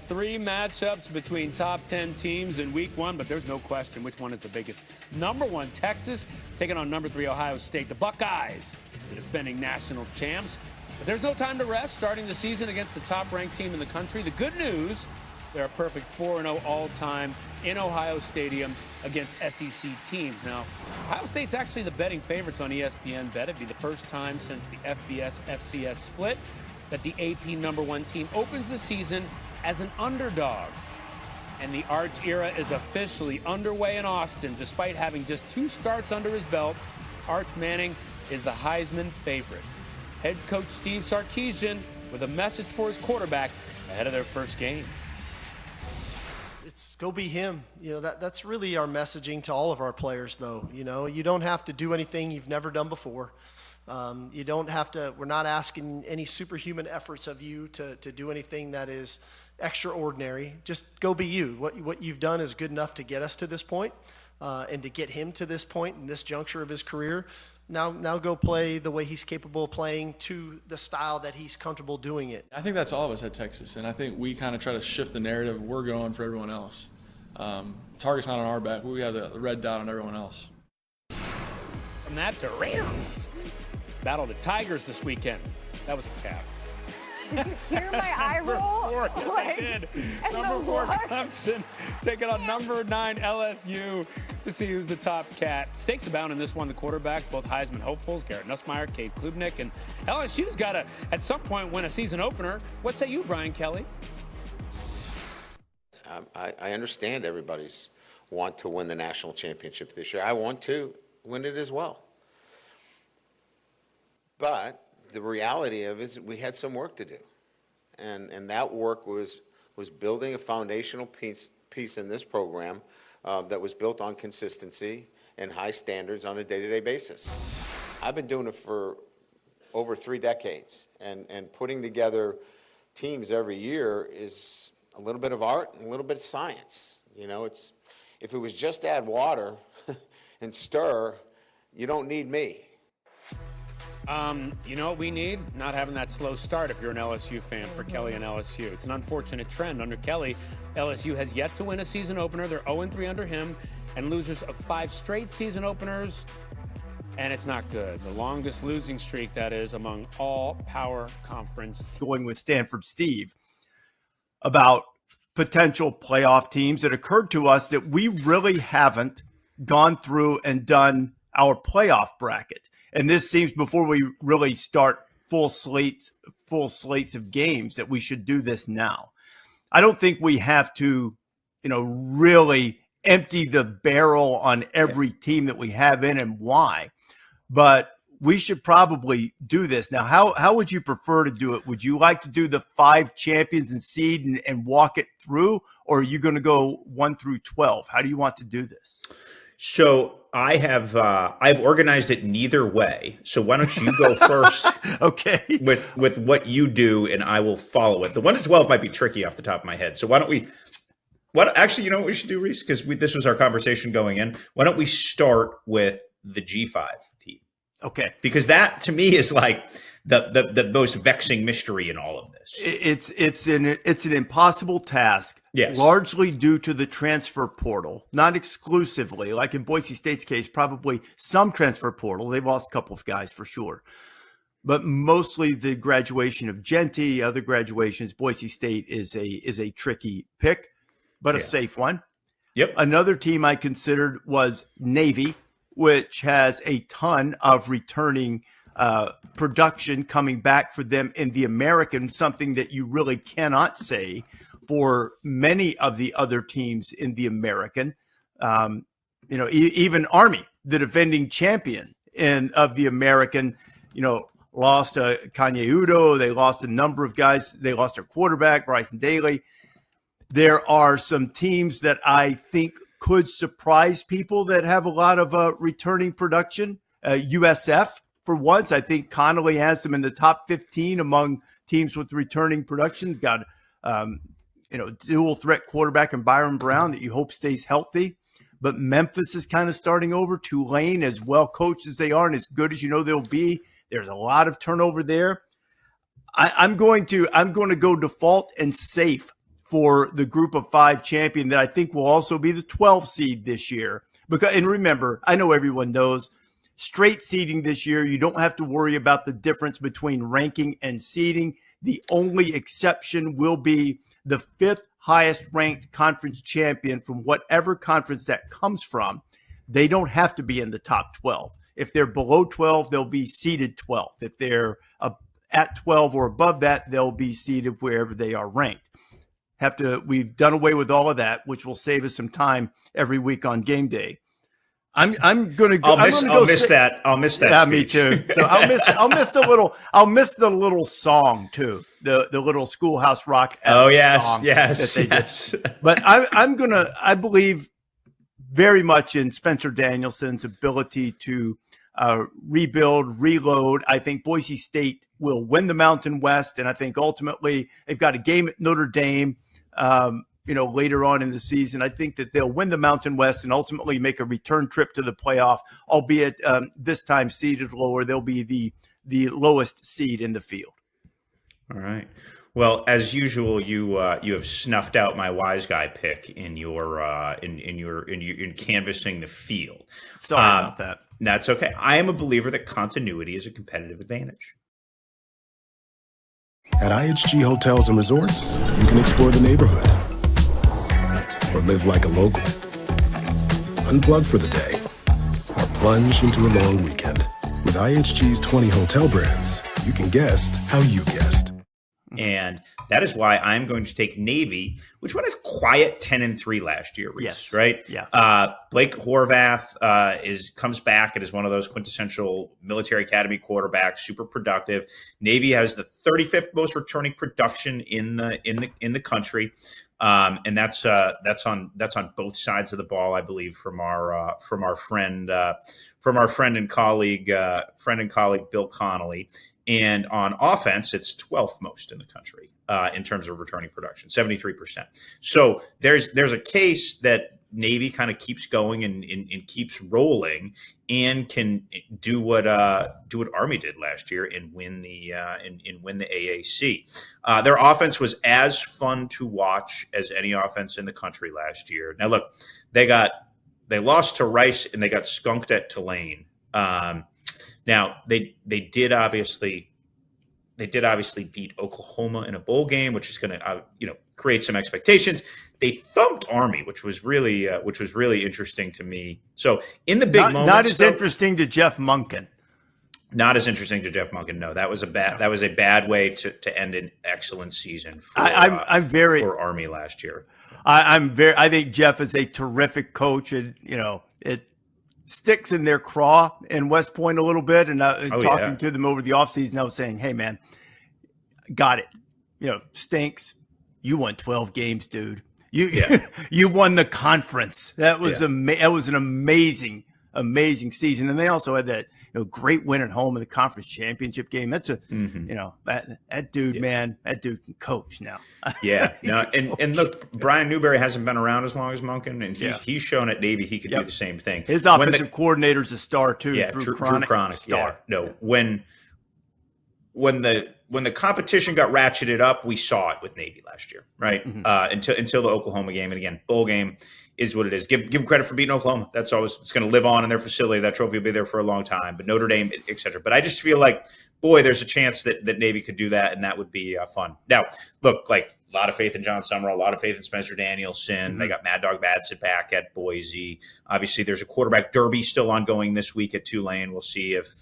three matchups between top 10 teams in week one, but there's no question which one is the biggest. Number one, Texas, taking on number 3, Ohio State. The Buckeyes, the defending national champs. But there's no time to rest, starting the season against the top-ranked team in the country. The good news, they're a perfect 4-0 all-time in Ohio Stadium against SEC teams. Now, Ohio State's actually the betting favorites on ESPN Bet. It'd be the first time since the FBS-FCS split that the AP number one team opens the season as an underdog. And the Arch era is officially underway in Austin. Despite having just 2 starts under his belt, Arch Manning is the Heisman favorite. Head coach Steve Sarkisian with a message for his quarterback ahead of their first game. It's go be him. That's really our messaging to all of our players, though. You don't have to do anything you've never done before. You don't have to. We're not asking any superhuman efforts of you to do anything that is extraordinary. Just go be you. What you've done is good enough to get us to this point, and to get him to this point in this juncture of his career. Now go play the way he's capable of playing, to the style that he's comfortable doing it. I think that's all of us at Texas, and I think we kind of try to shift the narrative. We're going for everyone else. Target's not on our back. We have the red dot on everyone else. From that to battle the Tigers this weekend. That was a cap. Did you hear my eye roll? Number 4, yes, I did. Number 4, Clemson taking on number 9, LSU, to see who's the top cat. Stakes abound in this one. The quarterbacks, both Heisman hopefuls, Garrett Nussmeier, Cade Klubnik, and LSU's got to, at some point, win a season opener. What say you, Brian Kelly? I understand everybody's want to win the national championship this year. I want to win it as well. But the reality of it is we had some work to do. And that work was building a foundational piece in this program that was built on consistency and high standards on a day-to-day basis. I've been doing it for over 3 decades, and putting together teams every year is a little bit of art and a little bit of science. If it was just add water and stir, you don't need me. You know what we need? Not having that slow start if you're an LSU fan for Kelly and LSU. It's an unfortunate trend. Under Kelly, LSU has yet to win a season opener. They're 0-3 under him, and losers of 5 straight season openers, and it's not good. The longest losing streak, that is, among all power conference. Going with Stanford Steve about potential playoff teams, it occurred to us that we really haven't gone through and done our playoff bracket. And this seems, before we really start full slates of games, that we should do this now. I don't think we have to, really empty the barrel on every team that we have in and why. But we should probably do this. Now, how would you prefer to do it? Would you like to do the 5 champions and seed and walk it through? Or are you going to go 1 through 12? How do you want to do this? So I've organized it neither way. So why don't you go first? Okay. With what you do, and I will follow it. The 1 to 12 might be tricky off the top of my head. So why don't we? Actually, you know what we should do, Reese? Because this was our conversation going in. Why don't we start with the G5 team? Okay. Because that, to me, is like the most vexing mystery in all of this. It's an impossible task. Yes. Largely due to the transfer portal, not exclusively. Like in Boise State's case, probably some transfer portal. They've lost a couple of guys for sure, but mostly the graduation of Genty. Other graduations, Boise State is a tricky pick, but a safe one. Yep. Another team I considered was Navy, which has a ton of returning production coming back for them in the American, something that you really cannot say for many of the other teams in the American. Even Army, the defending champion of the American, lost Kanye Udo. They lost a number of guys. They lost their quarterback, Bryson Daly. There are some teams that I think could surprise people that have a lot of returning production. USF, for once, I think Connolly has them in the top 15 among teams with returning production. Got dual threat quarterback in Byron Brown that you hope stays healthy. But Memphis is kind of starting over. Tulane, as well coached as they are and as good as they'll be, there's a lot of turnover there. I'm going to go default and safe for the group of 5 champion that I think will also be the 12 seed this year. And remember, I know everyone knows straight seeding this year, you don't have to worry about the difference between ranking and seeding. The only exception will be the 5th highest ranked conference champion from whatever conference that comes from. They don't have to be in the top 12. If they're below 12, they'll be seeded 12th. If they're at 12 or above that, they'll be seeded wherever they are ranked. We've done away with all of that, which will save us some time every week on game day. I'm gonna go. I'll miss that. Yeah, speech. Me too. So I'll miss the little song too. The little Schoolhouse Rock. Oh yes, song yes, that they yes. Did. But I believe very much in Spencer Danielson's ability to rebuild, reload. I think Boise State will win the Mountain West, and I think ultimately they've got a game at Notre Dame. Later on in the season, I think that they'll win the Mountain West and ultimately make a return trip to the playoff, albeit this time seeded lower. They'll be the lowest seed in the field. All right. Well, as usual, you have snuffed out my wise guy pick in your in canvassing the field. Sorry about that. That's okay. I am a believer that continuity is a competitive advantage. At IHG Hotels and Resorts, you can explore the neighborhood or live like a local. Unplug for the day or plunge into a long weekend. With IHG's 20 hotel brands, you can guest how you guest. And that is why I'm going to take Navy, which went a quiet 10-3 last year, Reese, yes. Right? Yeah. Blake Horvath comes back and is one of those quintessential military academy quarterbacks, super productive. Navy has the 35th most returning production in the country. And that's on both sides of the ball, I believe, from our friend and colleague Bill Connolly. And on offense, it's 12th most in the country in terms of returning production, 73%. So there's a case that Navy kind of keeps going and keeps rolling and can do what Army did last year and win the AAC. Their offense was as fun to watch as any offense in the country last year. Now look, they lost to Rice and they got skunked at Tulane. Now they did obviously beat Oklahoma in a bowl game, which is going to create some expectations. They thumped Army, which was really interesting to me. So in the big moments, not as interesting to Jeff Monken. Not as interesting to Jeff Monken. No, that was a bad way to end an excellent season for Army last year. I think Jeff is a terrific coach, and it sticks in their craw in West Point a little bit. And talking to them over the offseason, I was saying, hey, man, got it. Stinks. You won 12 games, dude. You won the conference. That was that was an amazing season. And they also had that great win at home in the conference championship game. That's that dude, man, that dude can coach now. And look, Brian Newberry hasn't been around as long as Monken, and he's shown at Navy he could do the same thing. His offensive coordinator's a star too. Drew Cronick, star. No, when the competition got ratcheted up, we saw it with Navy last year, right? Until the Oklahoma game, and again, bowl game is what it is. Give them credit for beating Oklahoma. That's always, it's going to live on in their facility. That trophy will be there for a long time. But Notre Dame, et cetera. But I just feel like, boy, there's a chance that Navy could do that, and that would be fun. Now, look, like a lot of faith in John Summerall, a lot of faith in Spencer Danielson. They got Mad Dog Madsen back at Boise. Obviously, there's a quarterback derby still ongoing this week at Tulane. We'll see if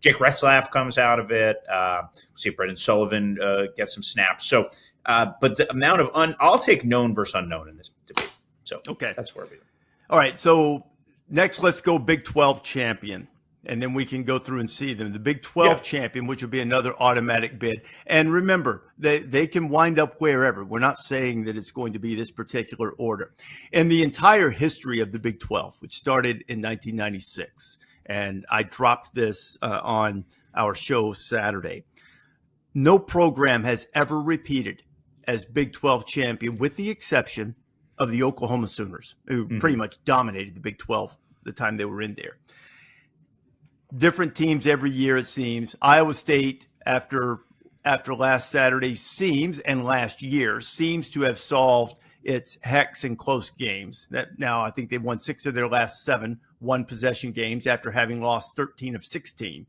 Jake Retzlaff comes out of it. We'll see if Brendan Sullivan gets some snaps. So, but the amount of I'll take known versus unknown in this debate. So, that's where we are. All right, so next, let's go Big 12 champion. And then we can go through and see them. The Big 12 champion, which will be another automatic bid. And remember, they can wind up wherever. We're not saying that it's going to be this particular order. In the entire history of the Big 12, which started in 1996, and I dropped this on our show Saturday, no program has ever repeated as Big 12 champion, with the exception of the Oklahoma Sooners, who pretty much dominated the Big 12 the time they were in there. Different teams every year, it seems. Iowa State, after after last Saturday and last year seems to have solved its hex and close games. That now I think they've won 6 of their last 7 one-possession games after having lost 13 of 16.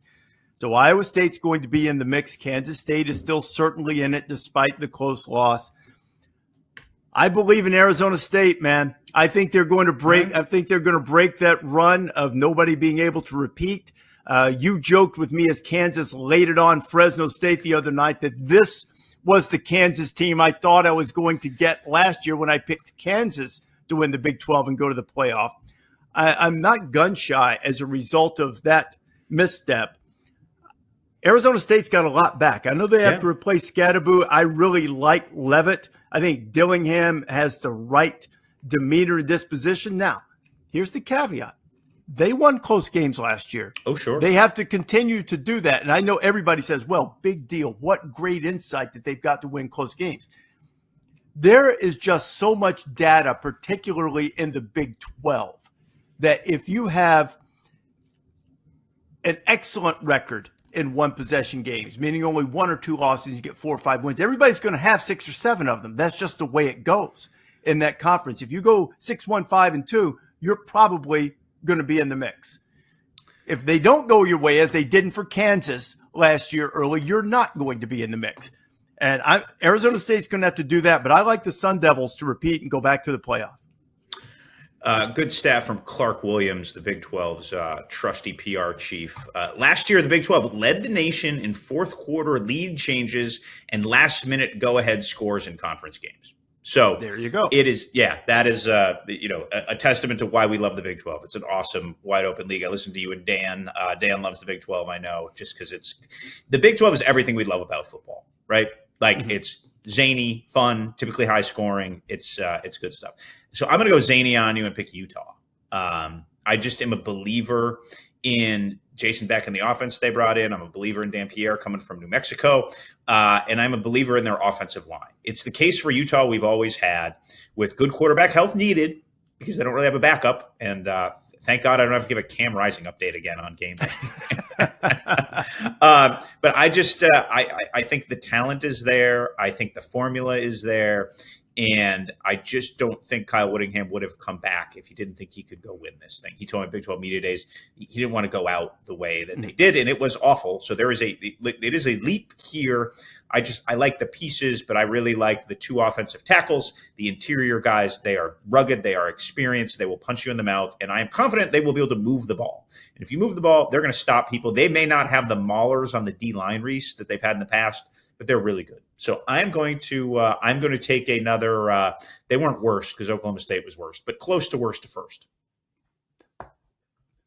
So Iowa State's going to be in the mix. Kansas State is still certainly in it despite the close loss. I believe in Arizona State, man. I think they're going to break. I think they're going to break that run of nobody being able to repeat. You joked with me as Kansas laid it on Fresno State the other night that this was the Kansas team I thought I was going to get last year when I picked Kansas to win the Big 12 and go to the playoff. I'm not gun shy as a result of that misstep. Arizona State's got a lot back. I know they have to replace Scadaboo. I really like Levitt. I think Dillingham has the right demeanor and disposition. Now, here's the caveat. They won close games last year. Oh, sure. They have to continue to do that. And I know everybody says, well, big deal. What great insight that they've got to win close games. There is just so much data, particularly in the Big 12, that if you have an excellent record in one-possession games, meaning only 1 or 2 losses, you get 4 or 5 wins, everybody's going to have 6 or 7 of them. That's just the way it goes in that conference. If you go 6-1-5-2, you're probably going to be in the mix. If they don't go your way, as they didn't for Kansas last year early, you're not going to be in the mix. And Arizona State's going to have to do that, but I like the Sun Devils to repeat and go back to the playoff. Good stat from Clark Williams, the Big 12's trusty PR chief. Last year, the Big 12 led the nation in fourth quarter lead changes and last-minute go-ahead scores in conference games. So there you go. It is, that is, a testament to why we love the Big 12. It's an awesome, wide-open league. I listened to you and Dan. Dan loves the Big 12, I know, just because the Big 12 is everything we love about football, right? Like it's zany, fun, typically high scoring. It's good stuff. So I'm going to go zany on you and pick Utah. I just am a believer in Jason Beck and the offense they brought in. I'm a believer in Dan Pierre coming from New Mexico. And I'm a believer in their offensive line. It's the case for Utah we've always had with good quarterback health needed because they don't really have a backup. And thank God I don't have to give a Cam Rising update again on game day. But I just I think the talent is there. I think the formula is there. And I just don't think Kyle Whittingham would have come back if he didn't think he could go win this thing. He told me Big 12 Media Days he didn't want to go out the way that they did, and it was awful. So it is a leap here. I like the pieces, but I really like the 2 offensive tackles, the interior guys. They are rugged, they are experienced, they will punch you in the mouth, and I am confident they will be able to move the ball. And if you move the ball, they're going to stop people. They may not have the maulers on the D-line, Reese, that they've had in the past, but they're really good. So I'm going to take another. They weren't worse because Oklahoma State was worse, but close to worst to first.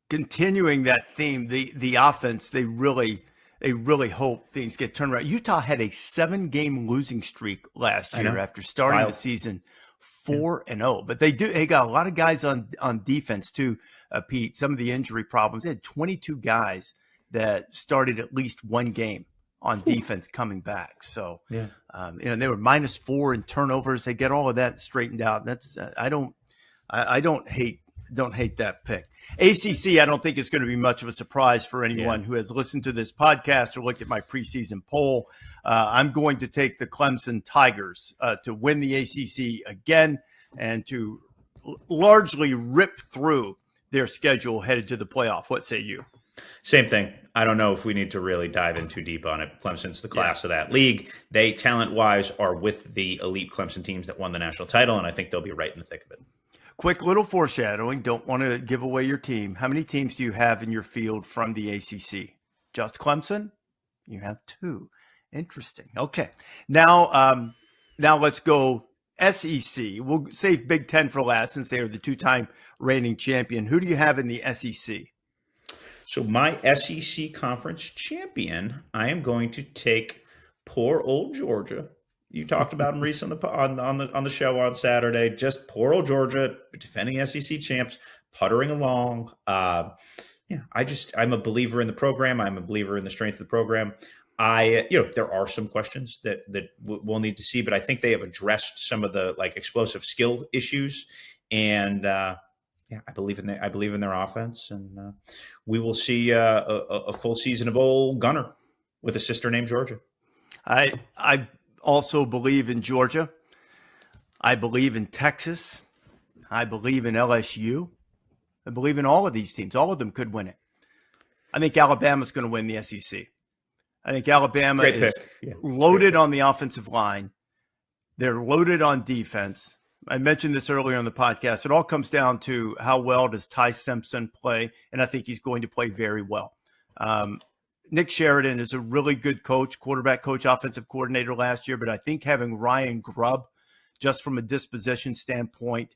Continuing that theme, the offense, they really hope things get turned around. Utah had a 7-game losing streak last year after starting the season 4-0, but they got a lot of guys on defense too. Pete, some of the injury problems. They had 22 guys that started at least 1 game on defense coming back. So, they were -4 in turnovers. They get all of that straightened out. That's I don't hate that pick. ACC, I don't think it's going to be much of a surprise for anyone who has listened to this podcast or looked at my preseason poll. I'm going to take the Clemson Tigers to win the ACC again and to largely rip through their schedule headed to the playoff. What say you? Same thing. I don't know if we need to really dive in too deep on it. Clemson's the class of that league. They, talent-wise, are with the elite Clemson teams that won the national title, and I think they'll be right in the thick of it. Quick little foreshadowing. Don't want to give away your team. How many teams do you have in your field from the ACC? Just Clemson? You have 2. Interesting. Okay. Now let's go SEC. We'll save Big Ten for last since they are the 2-time reigning champion. Who do you have in the SEC? So my SEC conference champion, I am going to take poor old Georgia. You talked about him recently on the show on Saturday. Just poor old Georgia, defending SEC champs, puttering along. I'm a believer in the program. I'm a believer in the strength of the program. There are some questions that we'll need to see, but I think they have addressed some of the explosive skill issues, and I believe in their offense, and we will see a full season of old Gunner with a sister named Georgia. I also believe in Georgia. I believe in Texas. I believe in LSU. I believe in all of these teams. All of them could win it. I think Alabama's going to win the SEC. I think Alabama is loaded on the offensive line. They're loaded on defense. I mentioned this earlier on the podcast. It all comes down to how well does Ty Simpson play, and I think he's going to play very well. Nick Sheridan is a really good coach, quarterback coach, offensive coordinator last year, but I think having Ryan Grubb, just from a disposition standpoint,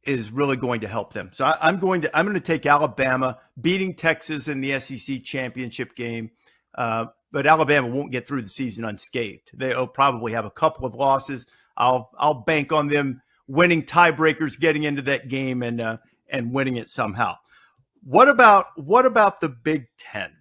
is really going to help them. So I'm going to take Alabama beating Texas in the SEC championship game, but Alabama won't get through the season unscathed. They'll probably have a couple of losses. I'll bank on them winning tiebreakers, getting into that game, and winning it somehow. What about the Big Ten?